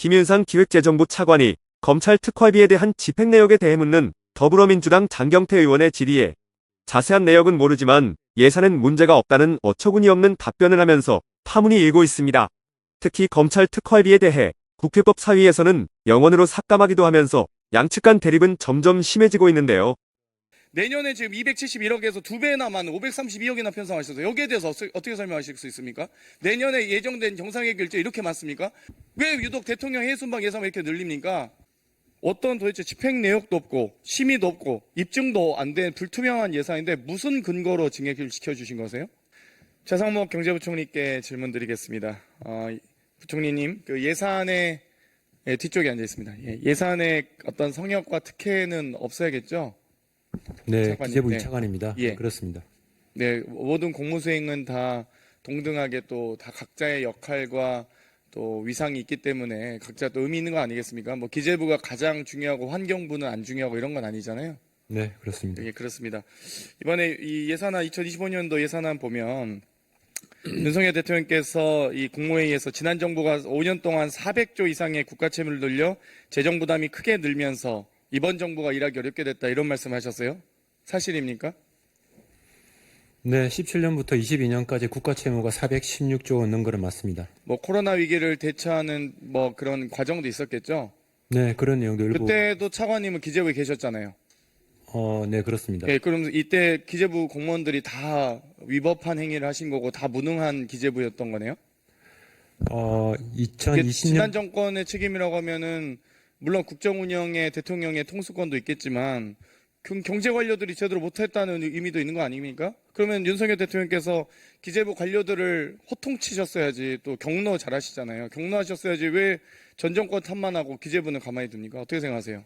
김윤상 기획재정부 차관이 검찰 특활비에 대한 집행 내역에 대해 묻는 더불어민주당 장경태 의원의 질의에 자세한 내역은 모르지만 예산엔 문제가 없다는 어처구니 없는 답변을 하면서 파문이 일고 있습니다. 특히 검찰 특활비에 대해 국회법 사위에서는 영원으로 삭감하기도 하면서 양측 간 대립은 점점 심해지고 있는데요. 내년에 지금 271억에서 2배나 많은 532억이나 편성하셔서 여기에 대해서 어떻게 설명하실 수 있습니까? 내년에 예정된 정상회의 결제 이렇게 많습니까? 왜 유독 대통령 해순방 예산을 이렇게 늘립니까? 어떤 도대체 집행 내역도 없고 심의도 없고 입증도 안 된 불투명한 예산인데 무슨 근거로 증액을 시켜주신 거세요? 최상목 경제부총리께 질문 드리겠습니다. 부총리님, 그 예산의 뒤쪽에 앉아 있습니다. 예산의 어떤 성역과 특혜는 없어야겠죠? 네, 차관님. 기재부 네. 이차관입니다. 예. 그렇습니다. 네, 모든 공무수행은 다 동등하게 또 다 각자의 역할과 또 위상이 있기 때문에 각자 또 의미 있는 거 아니겠습니까? 뭐 기재부가 가장 중요하고 환경부는 안 중요하고 이런 건 아니잖아요. 네, 그렇습니다. 예, 그렇습니다. 이번에 이 예산안 2025년도 예산안 보면 윤석열 대통령께서 이 국무회의에서 지난 정부가 5년 동안 400조 이상의 국가 채무를 늘려 재정 부담이 크게 늘면서 이번 정부가 일하기 어렵게 됐다 이런 말씀하셨어요? 사실입니까? 네, 17년부터 22년까지 국가 채무가 416조 원 는 거는 맞습니다. 뭐 코로나 위기를 대처하는 뭐 그런 과정도 있었겠죠? 네, 그런 내용도 일부. 그때도 차관님은 기재부에 계셨잖아요. 네, 그렇습니다. 예, 그럼 이때 기재부 공무원들이 다 위법한 행위를 하신 거고 다 무능한 기재부였던 거네요? 이게 2020년 지난 정권의 책임이라고 하면은 물론 국정 운영에 대통령의 통수권도 있겠지만 경제 관료들이 제대로 못했다는 의미도 있는 거 아닙니까? 그러면 윤석열 대통령께서 기재부 관료들을 호통치셨어야지, 또 경로 잘하시잖아요. 경로하셨어야지 왜 전 정권 탓만 하고 기재부는 가만히 둡니까? 어떻게 생각하세요?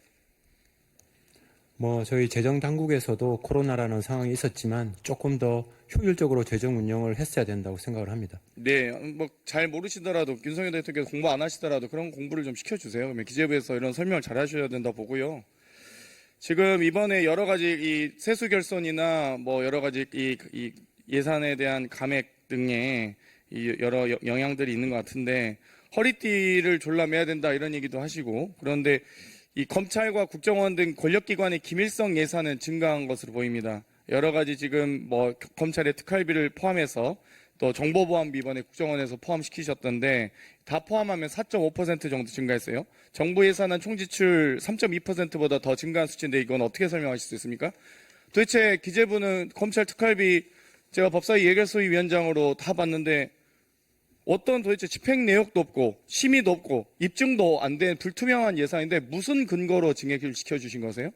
저희 재정 당국에서도 코로나라는 상황이 있었지만 조금 더 효율적으로 재정 운영을 했어야 된다고 생각을 합니다. 네, 뭐 잘 모르시더라도 윤석열 대통령께서 공부 안 하시더라도 그런 공부를 좀 시켜주세요. 그러면 기재부에서 이런 설명을 잘 하셔야 된다 보고요. 지금 이번에 여러 가지 이 세수 결손이나 뭐 여러 가지 이 예산에 대한 감액 등의 이 여러 영향들이 있는 것 같은데 허리띠를 졸라매야 된다 이런 얘기도 하시고, 그런데 이 검찰과 국정원 등 권력기관의 기밀성 예산은 증가한 것으로 보입니다. 여러 가지 지금 뭐 검찰의 특활비를 포함해서 또 정보보안비 이번에 국정원에서 포함시키셨던데 다 포함하면 4.5% 정도 증가했어요. 정부 예산은 총지출 3.2%보다 더 증가한 수치인데 이건 어떻게 설명하실 수 있습니까? 도대체 기재부는 검찰 특활비 제가 법사위 예결소위 위원장으로 다 봤는데 어떤 도대체 집행 내역도 없고 심의도 없고 입증도 안 된 불투명한 예산인데 무슨 근거로 증액을 시켜주신 거세요?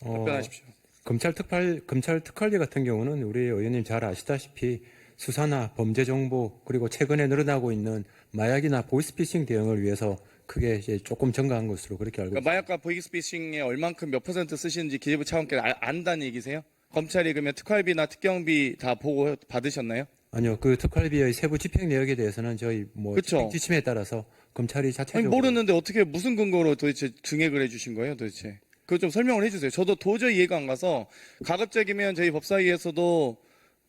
답변하십시오. 검찰 특활비 같은 경우는 우리 의원님 잘 아시다시피 수사나 범죄 정보 그리고 최근에 늘어나고 있는 마약이나 보이스피싱 대응을 위해서 크게 이제 조금 증가한 것으로 그렇게 알고 있습니다. 마약과 보이스피싱에 얼만큼 몇 퍼센트 쓰시는지 기재부 차관께서 안다는 얘기세요? 검찰이 그러면 특활비나 특경비 다 보고 받으셨나요? 아니요, 그 특활비의 세부 집행 내역에 대해서는 저희 그쵸. 집행 지침에 따라서 검찰이 아니 자체적으로 모르는데 어떻게 무슨 근거로 도대체 증액을 해주신 거예요, 도대체? 그거 좀 설명을 해주세요. 저도 도저히 이해가 안 가서 가급적이면 저희 법사위에서도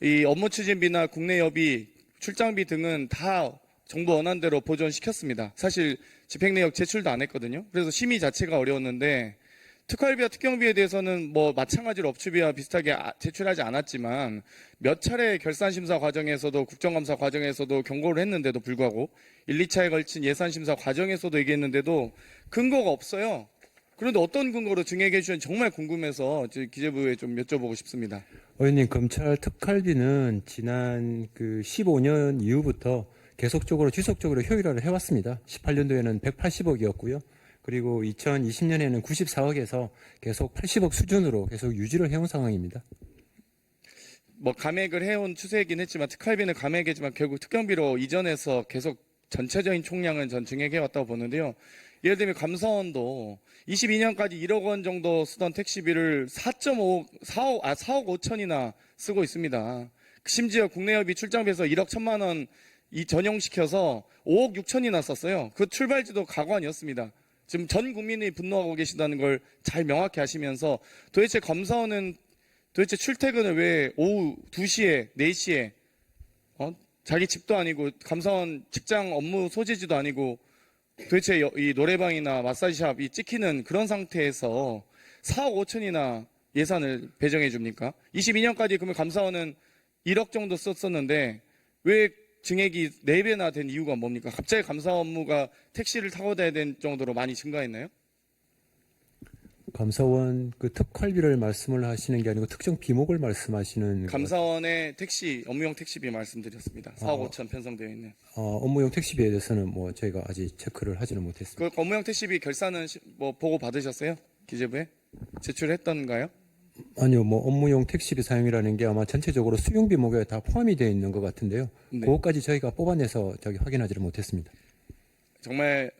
이 업무 추진비나 국내 여비, 출장비 등은 다 정부 원안대로 보존시켰습니다. 사실 집행 내역 제출도 안 했거든요. 그래서 심의 자체가 어려웠는데 특활비와 특경비에 대해서는 뭐 마찬가지로 업추비와 비슷하게 제출하지 않았지만 몇 차례 결산심사 과정에서도 국정감사 과정에서도 경고를 했는데도 불구하고 1, 2차에 걸친 예산심사 과정에서도 얘기했는데도 근거가 없어요. 그런데 어떤 근거로 증액해 주셨는지 정말 궁금해서 기재부에 좀 여쭤보고 싶습니다. 의원님, 검찰 특활비는 지난 15년 이후부터 계속적으로 지속적으로 효율화를 해왔습니다. 18년도에는 180억이었고요. 그리고 2020년에는 94억에서 계속 80억 수준으로 계속 유지를 해온 상황입니다. 뭐 감액을 해온 추세이긴 했지만 특활비는 감액이지만 결국 특경비로 이전해서 계속 전체적인 총량은 전 증액해왔다고 보는데요. 예를 들면 감사원도 22년까지 1억 원 정도 쓰던 택시비를 4억 5천이나 쓰고 있습니다. 심지어 국내여비 출장비에서 1억 1천만 원 전용시켜서 5억 6천이나 썼어요. 그 출발지도 가관이었습니다. 지금 전 국민이 분노하고 계신다는 걸 잘 명확히 아시면서 도대체 감사원은 도대체 출퇴근을 왜 오후 2시에 4시에 자기 집도 아니고 감사원 직장 업무 소재지도 아니고 도대체 이 노래방이나 마사지샵 이 찍히는 그런 상태에서 4억 5천이나 예산을 배정해 줍니까? 22년까지 그러면 감사원은 1억 정도 썼었는데 왜 증액이 4배나 된 이유가 뭡니까? 갑자기 감사 업무가 택시를 타고 다녀야 될 정도로 많이 증가했나요? 감사원 그 특활비를 말씀을 하시는 게 아니고 특정 비목을 말씀하시는 감사원의 택시, 업무용 택시비 말씀드렸습니다. 4억 5천 편성되어 있는. 업무용 택시비에 대해서는 뭐 저희가 아직 체크를 하지는 못했습니다. 그 업무용 택시비 결산은 뭐 보고 받으셨어요? 기재부에? 제출했던가요? 아니요, 뭐 업무용 택시비 사용이라는 게 아마 전체적으로 수용 비목에 다 포함이 되어 있는 것 같은데요. 네. 그것까지 저희가 뽑아내서 확인하지를 못했습니다. 정말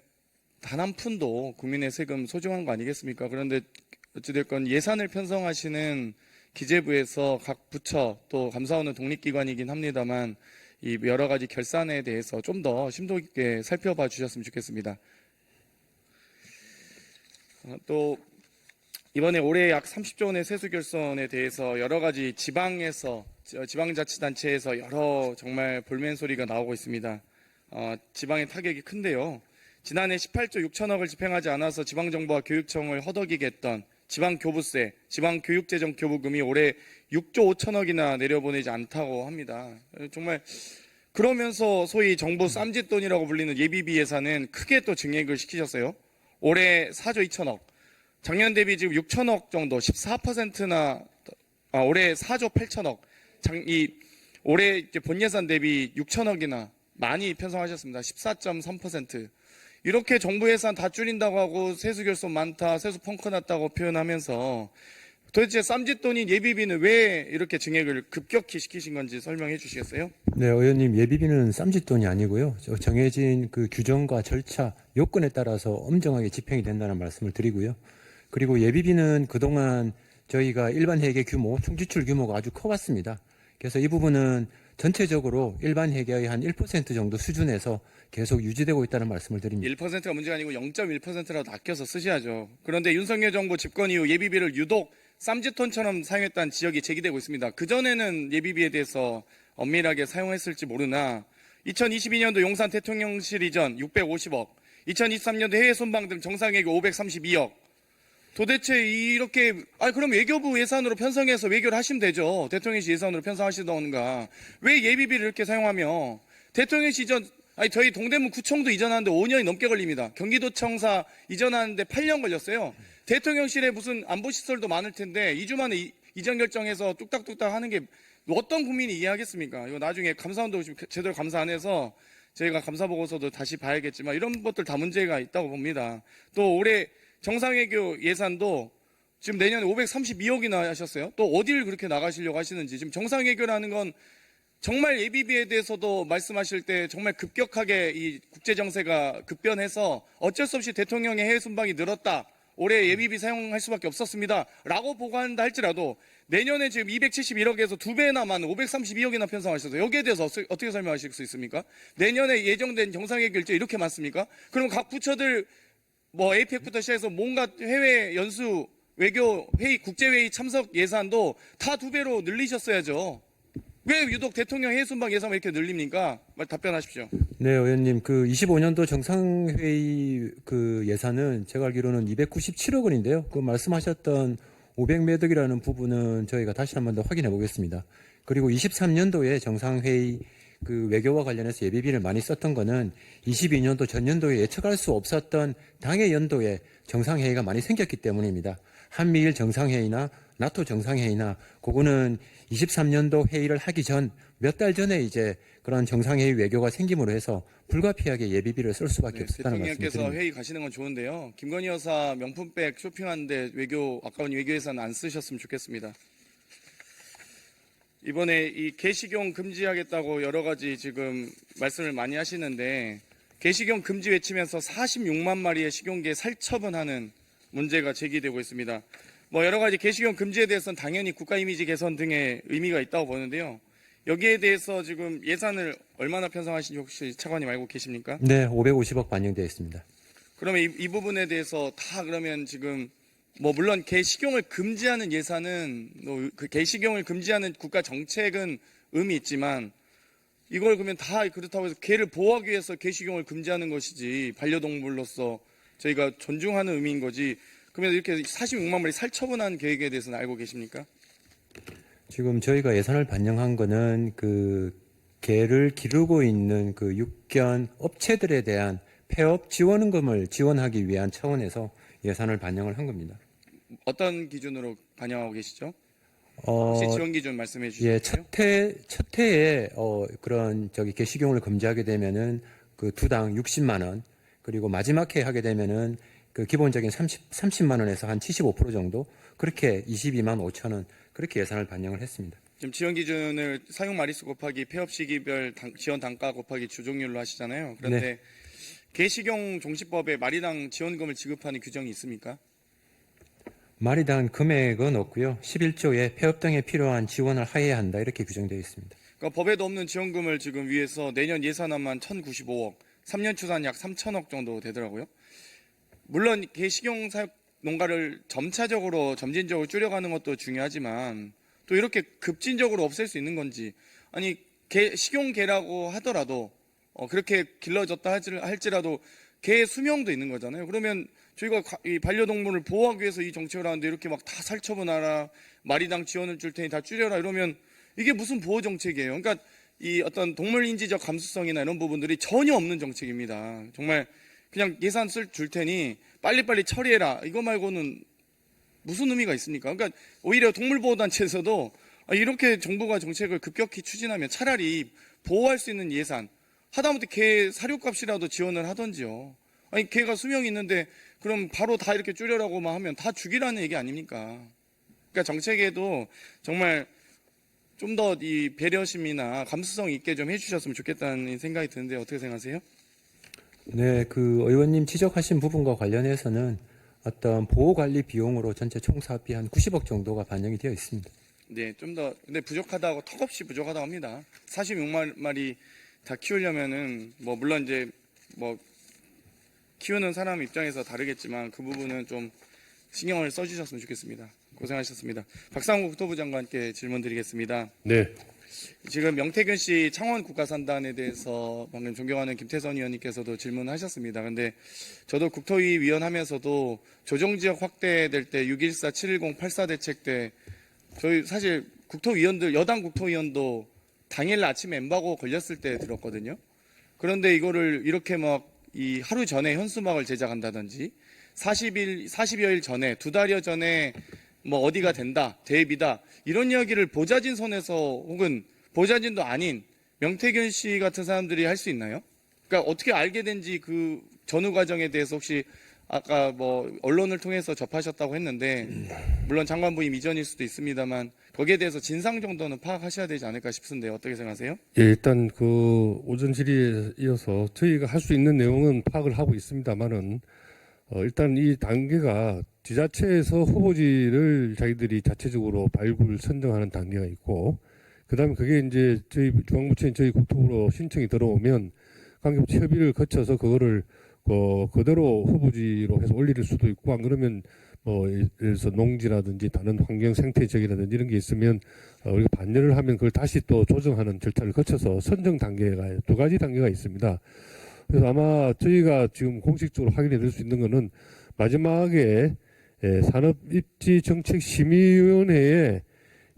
단 한 푼도 국민의 세금 소중한 거 아니겠습니까? 그런데 어찌됐건 예산을 편성하시는 기재부에서 각 부처 또 감사원은 독립기관이긴 합니다만 이 여러 가지 결산에 대해서 좀 더 심도 있게 살펴봐 주셨으면 좋겠습니다. 또 이번에 올해 약 30조 원의 세수 결손에 대해서 여러 가지 지방에서 지방자치단체에서 여러 정말 볼멘 소리가 나오고 있습니다. 지방의 타격이 큰데요. 지난해 18조 6천억을 집행하지 않아서 지방정부와 교육청을 허덕이게 했던 지방교부세, 지방교육재정교부금이 올해 6조 5천억이나 내려보내지 않다고 합니다. 정말 그러면서 소위 정부 쌈짓돈이라고 불리는 예비비 예산은 크게 또 증액을 시키셨어요. 올해 4조 2천억, 작년 대비 지금 6천억 정도, 14%나, 올해 4조 8천억, 올해 이제 본 예산 대비 6천억이나 많이 편성하셨습니다. 14.3%. 이렇게 정부 예산 다 줄인다고 하고 세수 결손 많다, 세수 펑크 났다고 표현하면서 도대체 쌈짓돈인 예비비는 왜 이렇게 증액을 급격히 시키신 건지 설명해 주시겠어요? 네, 의원님, 예비비는 쌈짓돈이 아니고요. 정해진 그 규정과 절차, 요건에 따라서 엄정하게 집행이 된다는 말씀을 드리고요. 그리고 예비비는 그동안 저희가 일반 회계 규모, 총지출 규모가 아주 커왔습니다. 그래서 이 부분은 전체적으로 일반 회계의 한 1% 정도 수준에서 계속 유지되고 있다는 말씀을 드립니다. 1%가 문제가 아니고 0.1%라도 아껴서 쓰셔야죠. 그런데 윤석열 정부 집권 이후 예비비를 유독 쌈짓돈처럼 사용했다는 지적이 제기되고 있습니다. 그전에는 예비비에 대해서 엄밀하게 사용했을지 모르나 2022년도 용산 대통령실 이전 650억, 2023년도 해외 순방 등 정상회계 532억. 도대체 이렇게 그럼 외교부 예산으로 편성해서 외교를 하시면 되죠. 대통령실 예산으로 편성하시던가. 왜 예비비를 이렇게 사용하며 대통령실 이전 저희 동대문 구청도 이전하는데 5년이 넘게 걸립니다. 경기도청사 이전하는데 8년 걸렸어요. 대통령실에 무슨 안보시설도 많을 텐데 2주 만에 이전 결정해서 뚝딱뚝딱 하는 게 어떤 국민이 이해하겠습니까? 이거 나중에 감사원도 지금 제대로 감사 안 해서 저희가 감사보고서도 다시 봐야겠지만 이런 것들 다 문제가 있다고 봅니다. 또 올해 정상회교 예산도 지금 내년에 532억이나 하셨어요. 또 어디를 그렇게 나가시려고 하시는지. 지금 정상회교라는 건 정말 예비비에 대해서도 말씀하실 때 정말 급격하게 이 국제정세가 급변해서 어쩔 수 없이 대통령의 해외 순방이 늘었다. 올해 예비비 사용할 수밖에 없었습니다. 라고 보고한다 할지라도 내년에 지금 271억에서 2배나 많은 532억이나 편성하셔서 여기에 대해서 어떻게 설명하실 수 있습니까? 내년에 예정된 정상회교 일정 이렇게 많습니까? 그럼 각 부처들 APEC부터 시작해서 뭔가 해외 연수, 외교 회의, 국제회의 참석 예산도 다 2배로 늘리셨어야죠. 왜 유독 대통령 해외 순방 예산만 이렇게 늘립니까? 답변하십시오. 네, 의원님, 그 25년도 정상회의 그 예산은 제가 알기로는 297억 원인데요. 그 말씀하셨던 500몇 억이라는 부분은 저희가 다시 한 번 더 확인해 보겠습니다. 그리고 23년도에 정상회의 그 외교와 관련해서 예비비를 많이 썼던 거는 22년도 전년도에 예측할 수 없었던 당해 연도에 정상회의가 많이 생겼기 때문입니다. 한미일 정상회의나 나토 정상회의나 그거는 23년도 회의를 하기 전 몇 달 전에 이제 그런 정상회의 외교가 생김으로 해서 불가피하게 예비비를 쓸 수밖에 없었다는 말씀을 대통령께서 드립니다. 회의 가시는 건 좋은데요. 김건희 여사 명품백 쇼핑하는데 아까운 외교 예산 안 쓰셨으면 좋겠습니다. 이번에 이 개식용 금지하겠다고 여러 가지 지금 말씀을 많이 하시는데 개식용 금지 외치면서 46만 마리의 식용계 살처분하는 문제가 제기되고 있습니다. 여러 가지 개식용 금지에 대해서는 당연히 국가 이미지 개선 등의 의미가 있다고 보는데요. 여기에 대해서 지금 예산을 얼마나 편성하신지 혹시 차관님 알고 계십니까? 네, 550억 반영되어 있습니다. 그러면 이 부분에 대해서 다 그러면 지금 물론 개식용을 금지하는 예산은 그 개식용을 금지하는 국가 정책은 의미 있지만 이걸 그러면 다 그렇다고 해서 개를 보호하기 위해서 개식용을 금지하는 것이지 반려동물로서 저희가 존중하는 의미인 거지. 그러면 이렇게 46만 마리 살처분한 계획에 대해서는 알고 계십니까? 지금 저희가 예산을 반영한 거는 그 개를 기르고 있는 그 육견 업체들에 대한 폐업 지원금을 지원하기 위한 차원에서 예산을 반영을 한 겁니다. 어떤 기준으로 반영하고 계시죠? 어, 혹시 지원 기준 말씀해 예, 주시겠어요? 첫 해에 그런 개식용을 금지하게 되면은 그 두당 60만 원, 그리고 마지막 해 하게 되면은 그 기본적인 30만 원에서 한 75% 정도, 그렇게 22만 5천 원, 그렇게 예산을 반영을 했습니다. 지금 지원 기준을 사용 마리수 곱하기 폐업 시기별 지원 단가 곱하기 주종률로 하시잖아요. 그런데 개식용 종시법에 마리당 지원금을 지급하는 규정이 있습니까? 마리당 금액은 없고요. 11조에 폐업 등에 필요한 지원을 하여야 한다, 이렇게 규정되어 있습니다. 그러니까 법에도 없는 지원금을 지금 위해서 내년 예산안만 1,095억, 3년 추산 약 3천억 정도 되더라고요. 물론 개식용 사육 농가를 점진적으로 줄여가는 것도 중요하지만 또 이렇게 급진적으로 없앨 수 있는 건지, 아니 식용개라고 하더라도 그렇게 길러졌다 할지라도 개의 수명도 있는 거잖아요. 그러면 저희가 이 반려동물을 보호하기 위해서 이 정책을 하는데 이렇게 막 다 살처분하라, 마리당 지원을 줄 테니 다 줄여라 이러면 이게 무슨 보호 정책이에요? 그러니까 이 어떤 동물 인지적 감수성이나 이런 부분들이 전혀 없는 정책입니다. 정말 그냥 예산 줄 테니 빨리빨리 처리해라, 이거 말고는 무슨 의미가 있습니까? 그러니까 오히려 동물보호단체에서도 이렇게 정부가 정책을 급격히 추진하면 차라리 보호할 수 있는 예산, 하다못해 개 사료값이라도 지원을 하던지요. 아니 개가 수명이 있는데 그럼 바로 다 이렇게 줄여라고만 하면 다 죽이라는 얘기 아닙니까? 그러니까 정책에도 정말 좀 더 이 배려심이나 감수성 있게 좀 해주셨으면 좋겠다는 생각이 드는데 어떻게 생각하세요? 네, 그 의원님 지적하신 부분과 관련해서는 어떤 보호관리 비용으로 전체 총사업비 한 90억 정도가 반영이 되어 있습니다. 네, 좀 더 근데 부족하다고, 턱없이 부족하다고 합니다. 46만 마리 다 키우려면은 뭐 물론 이제 뭐 키우는 사람 입장에서 다르겠지만 그 부분은 좀 신경을 써주셨으면 좋겠습니다. 고생하셨습니다. 박상우 국토부 장관께 질문 드리겠습니다. 네. 지금 명태균 씨 창원 국가산단에 대해서 방금 존경하는 김태선 의원님께서도 질문하셨습니다. 근데 저도 국토위 위원 하면서도 조정지역 확대될 때 6.14, 7.10, 8.4 대책 때 저희 사실 국토위원들, 여당 국토위원도 당일 아침에 엠바고 걸렸을 때 들었거든요. 그런데 이거를 이렇게 막 이 하루 전에 현수막을 제작한다든지 40여일 전에, 2달여 전에 뭐 어디가 된다, 대비다, 이런 이야기를 보좌진 손에서 혹은 보좌진도 아닌 명태균 씨 같은 사람들이 할 수 있나요? 그러니까 어떻게 알게 된지 그 전후 과정에 대해서 혹시 아까 뭐 언론을 통해서 접하셨다고 했는데 물론 장관 부임 이전일 수도 있습니다만 거기에 대해서 진상 정도는 파악하셔야 되지 않을까 싶은데 어떻게 생각하세요? 예, 일단 그 오전 질의에 이어서 저희가 할 수 있는 내용은 파악을 하고 있습니다만은 일단 이 단계가 지자체에서 후보지를 자기들이 자체적으로 발굴 선정하는 단계가 있고, 그다음에 그게 이제 저희 중앙부처인 저희 국토부로 신청이 들어오면 관계부처 협의를 거쳐서 그거를 그대로 후보지로 해서 올릴 수도 있고, 안 그러면 뭐 예를 들어서 농지라든지 다른 환경 생태적이라든지 이런 게 있으면 우리가 반려를 하면 그걸 다시 또 조정하는 절차를 거쳐서 선정 단계가 2가지 단계가 있습니다. 그래서 아마 저희가 지금 공식적으로 확인해 드릴 수 있는 거는 마지막에 산업입지정책심의위원회에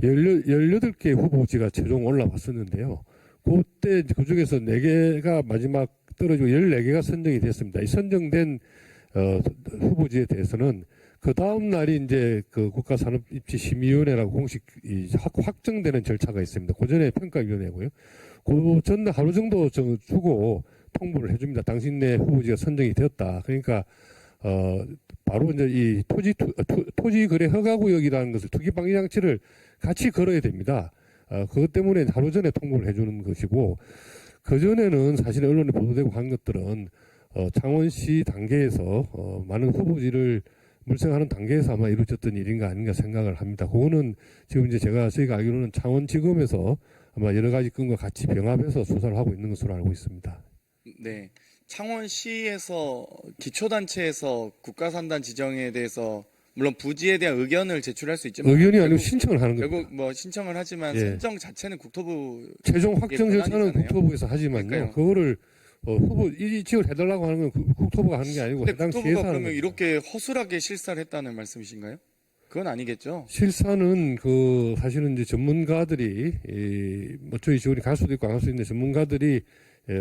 18개 후보지가 최종 올라왔었는데요. 그때 그 중에서 4개가 마지막 떨어지고 14개가 선정이 됐습니다. 이 선정된 후보지에 대해서는 그 다음 날이 이제 그 국가산업입지심의위원회라고 공식 확정되는 절차가 있습니다. 그 전에 평가위원회고요. 그 전날 하루 정도 주고 통보를 해줍니다. 당신네 후보지가 선정이 되었다. 그러니까 바로 이제 이 토지 거래 허가 구역이라는 것을 투기 방지 장치를 같이 걸어야 됩니다. 그것 때문에 하루 전에 통보를 해주는 것이고, 그 전에는 사실 언론에 보도되고 한 것들은 창원시 단계에서 많은 후보지를 물색하는 단계에서 아마 이루어졌던 일인가 아닌가 생각을 합니다. 그거는 지금 이제 저희가 알기로는 창원지검에서 아마 여러 가지 건과 같이 병합해서 수사를 하고 있는 것으로 알고 있습니다. 네. 창원시에서 기초단체에서 국가산단 지정에 대해서 물론 부지에 대한 의견을 제출할 수 있지만 의견이 아니고 결국, 신청을 하는 겁니다. 결국 뭐 신청을 하지만 예. 선정 자체는 국토부 최종 확정 절차는 권한이잖아요. 국토부에서 하지만요. 그러니까요. 그거를 후보 이 지역을 해달라고 하는 건 국토부가 하는 게 아니고 근데 해당 국토부가 시에서 하는 그러면 겁니다. 이렇게 허술하게 실사를 했다는 말씀이신가요? 그건 아니겠죠. 실사는 사실은 이제 전문가들이 뭐 저희 지원이 갈 수도 있고 안 갈 수도 있는데 전문가들이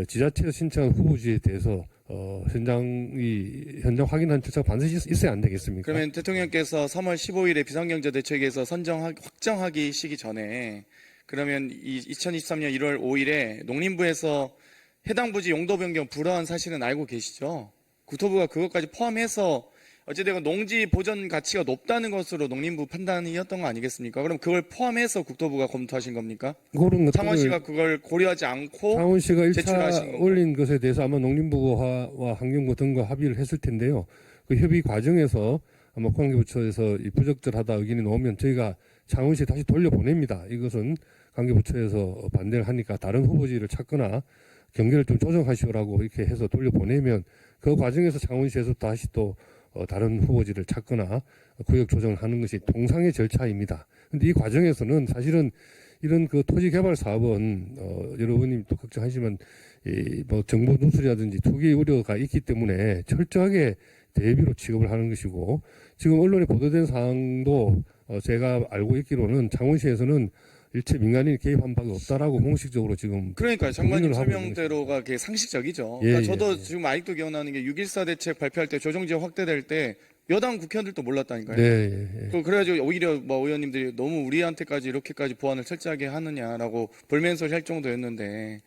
지자체에서 신청한 후보지에 대해서 현장 확인하는 절차가 반드시 있어야 안 되겠습니까? 그러면 대통령께서 3월 15일에 비상경제대책에서 확정하기 시기 전에 그러면 2023년 1월 5일에 농림부에서 해당 부지 용도 변경 불허한 사실은 알고 계시죠? 국토부가 그것까지 포함해서 어찌되건 농지 보전 가치가 높다는 것으로 농림부 판단이었던 거 아니겠습니까? 그럼 그걸 포함해서 국토부가 검토하신 겁니까? 그런 창원시가 그걸 고려하지 않고 창원시가 제출하신 1차 건가요? 올린 것에 대해서 아마 농림부와 환경부 등과 합의를 했을 텐데요. 그 협의 과정에서 아마 관계부처에서 부적절하다 의견이 나오면 저희가 창원시에 다시 돌려보냅니다. 이것은 관계부처에서 반대를 하니까 다른 후보지를 찾거나 경계를 좀 조정하시오라고 이렇게 해서 돌려보내면 그 과정에서 창원시에서 다시 또 다른 후보지를 찾거나 구역 조정을 하는 것이 통상의 절차입니다. 근데 이 과정에서는 사실은 이런 토지 개발 사업은 여러분이 또 걱정하시지만 뭐 정보 누설이라든지 투기 우려가 있기 때문에 철저하게 대비로 취급을 하는 것이고 지금 언론에 보도된 사항도 제가 알고 있기로는 창원시에서는 일체 민간인이 개입한 바가 없다라고 공식적으로 지금 그러니까요. 장관님 부인을 하고 설명대로가 그게 상식적이죠. 예, 그러니까 저도 예. 지금 아직도 기억나는 게 6.14 대책 발표할 때 조정지역 확대될 때 여당 국회의원들도 몰랐다니까요. 네, 예, 예. 그래가지고 오히려 뭐 의원님들이 너무 우리한테까지 이렇게까지 보안을 철저하게 하느냐라고 볼멘소리 할 정도였는데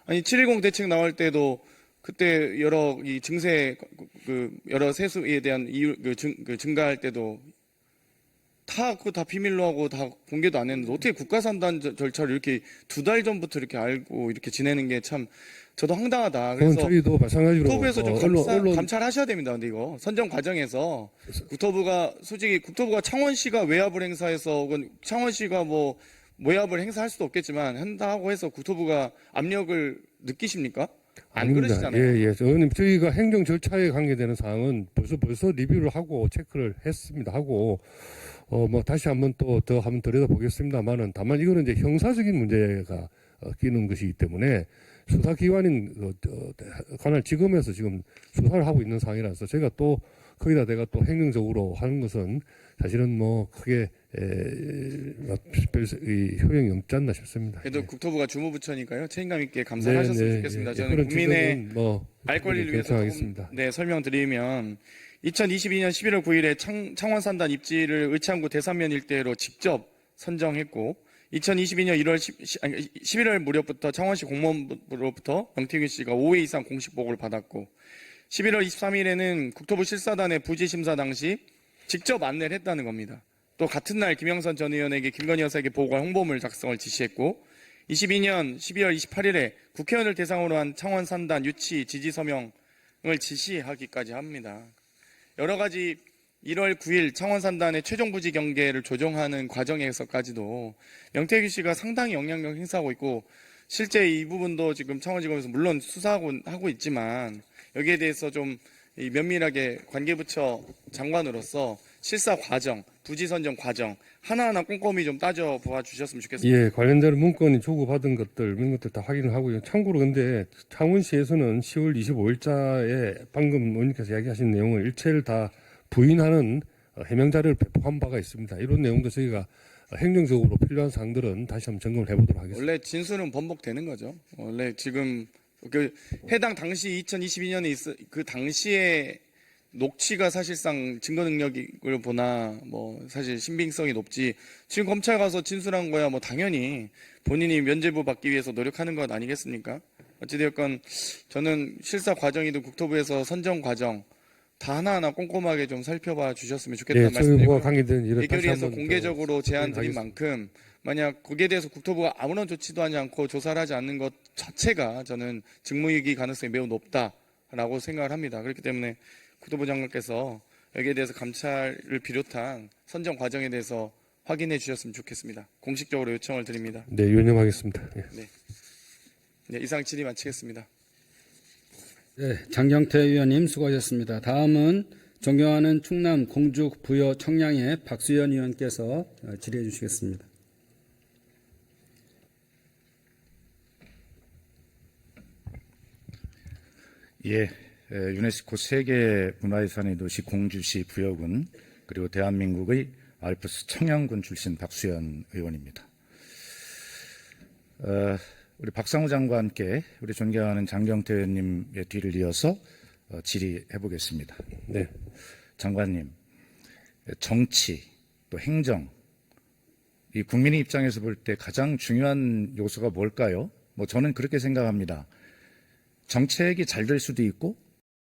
아니 7.10 대책 나올 때도 그때 여러 이 증세 여러 세수에 대한 이유 증가할 때도 그거 다 비밀로 하고 다 공개도 안 했는데 어떻게 국가산단 절차를 이렇게 2달 전부터 이렇게 알고 이렇게 지내는 게 참 저도 황당하다. 그건 그래서 저희도 마찬가지로 국토부에서 좀 언론 감찰하셔야 됩니다. 근데 이거 선정 과정에서 솔직히 국토부가 창원시가 외압을 행사해서 혹은 창원시가 뭐 외압을 행사할 수도 없겠지만 한다고 해서 국토부가 압력을 느끼십니까? 안 아닙니다. 그러시잖아요. 예, 예. 의원님, 저희가 행정 절차에 관계되는 사항은 벌써 리뷰를 하고 체크를 했습니다. 하고, 뭐, 다시 한번 더 한번 들여다보겠습니다만은, 다만 이거는 이제 형사적인 문제가 끼는 것이기 때문에, 수사기관인, 관할 지검에서 지금 수사를 하고 있는 상황이라서, 제가 또, 거기다 내가 또 행정적으로 하는 것은 사실은 뭐, 크게, 별 효용이 없지 않나 싶습니다. 그래도 예. 국토부가 주무부처니까요. 책임감 있게 감사하셨으면 좋겠습니다. 예, 저는 그런 국민의 지적은 뭐 알 권리를 위해서 결정하겠습니다. 조금, 설명드리면 2022년 11월 9일에 창원산단 입지를 의창구 대산면 일대로 직접 선정했고 2022년 11월 무렵부터 창원시 공무원으로부터 명태균 씨가 5회 이상 공식 보고를 받았고 11월 23일에는 국토부 실사단의 부지 심사 당시 직접 안내를 했다는 겁니다. 또 같은 날 김영선 전 의원에게 김건희 여사에게 보고할 홍보물 작성을 지시했고 22년 12월 28일에 국회의원을 대상으로 한 창원 산단 유치 지지 서명을 지시하기까지 합니다. 여러 가지 1월 9일 창원 산단의 최종 부지 경계를 조정하는 과정에서까지도 명태균 씨가 상당히 영향력 행사하고 있고 실제 이 부분도 지금 창원지검에서 물론 수사하고 있지만 여기에 대해서 좀 면밀하게 관계부처 장관으로서 실사 과정, 부지 선정 과정 하나하나 꼼꼼히 좀 따져보아 주셨으면 좋겠습니다. 예, 관련된 문건이 주고받은 것들 이런 것들 다 확인을 하고요. 참고로 근데 창원시에서는 10월 25일자에 방금 의원님께서 이야기하신 내용을 일체를 다 부인하는 해명 자료를 배포한 바가 있습니다. 이런 내용도 저희가 행정적으로 필요한 사항들은 다시 한번 점검을 해보도록 하겠습니다. 원래 진술은 번복되는 거죠. 원래 지금 해당 당시 2022년에 그 당시에 녹취가 사실상 증거 능력을 보나 뭐 사실 신빙성이 높지 지금 검찰 가서 진술한 거야 뭐 당연히 본인이 면죄부 받기 위해서 노력하는 것 아니겠습니까? 어찌되었건 저는 실사 과정이든 국토부에서 선정 과정 다 하나하나 꼼꼼하게 좀 살펴봐 주셨으면 좋겠다는 예, 말씀드리고 관계된 일을 다시 예결위에서 한번 공개적으로 제안 드린 하겠습니다. 만큼 만약 거기에 대해서 국토부가 아무런 조치도 하지 않고 조사를 하지 않는 것 자체가 저는 직무유기 가능성이 매우 높다라고 생각을 합니다. 그렇기 때문에 국토부 장관께서 여기에 대해서 감찰을 비롯한 선정 과정에 대해서 확인해 주셨으면 좋겠습니다. 공식적으로 요청을 드립니다. 네, 유념하겠습니다. 예. 네, 이상 질의 마치겠습니다. 네, 장경태 의원님 수고하셨습니다. 다음은 존경하는 충남 공주 부여 청량의 박수현 의원께서 질의해 주시겠습니다. 예, 유네스코 세계 문화유산의 도시 공주시 부여군 그리고 대한민국의 알프스 청양군 출신 박수현 의원입니다. 우리 박상우 장관께 우리 존경하는 장경태 의원님의 뒤를 이어서 질의해 보겠습니다. 네. 장관님, 정치 또 행정 이 국민의 입장에서 볼 때 가장 중요한 요소가 뭘까요? 저는 그렇게 생각합니다. 정책이 잘 될 수도 있고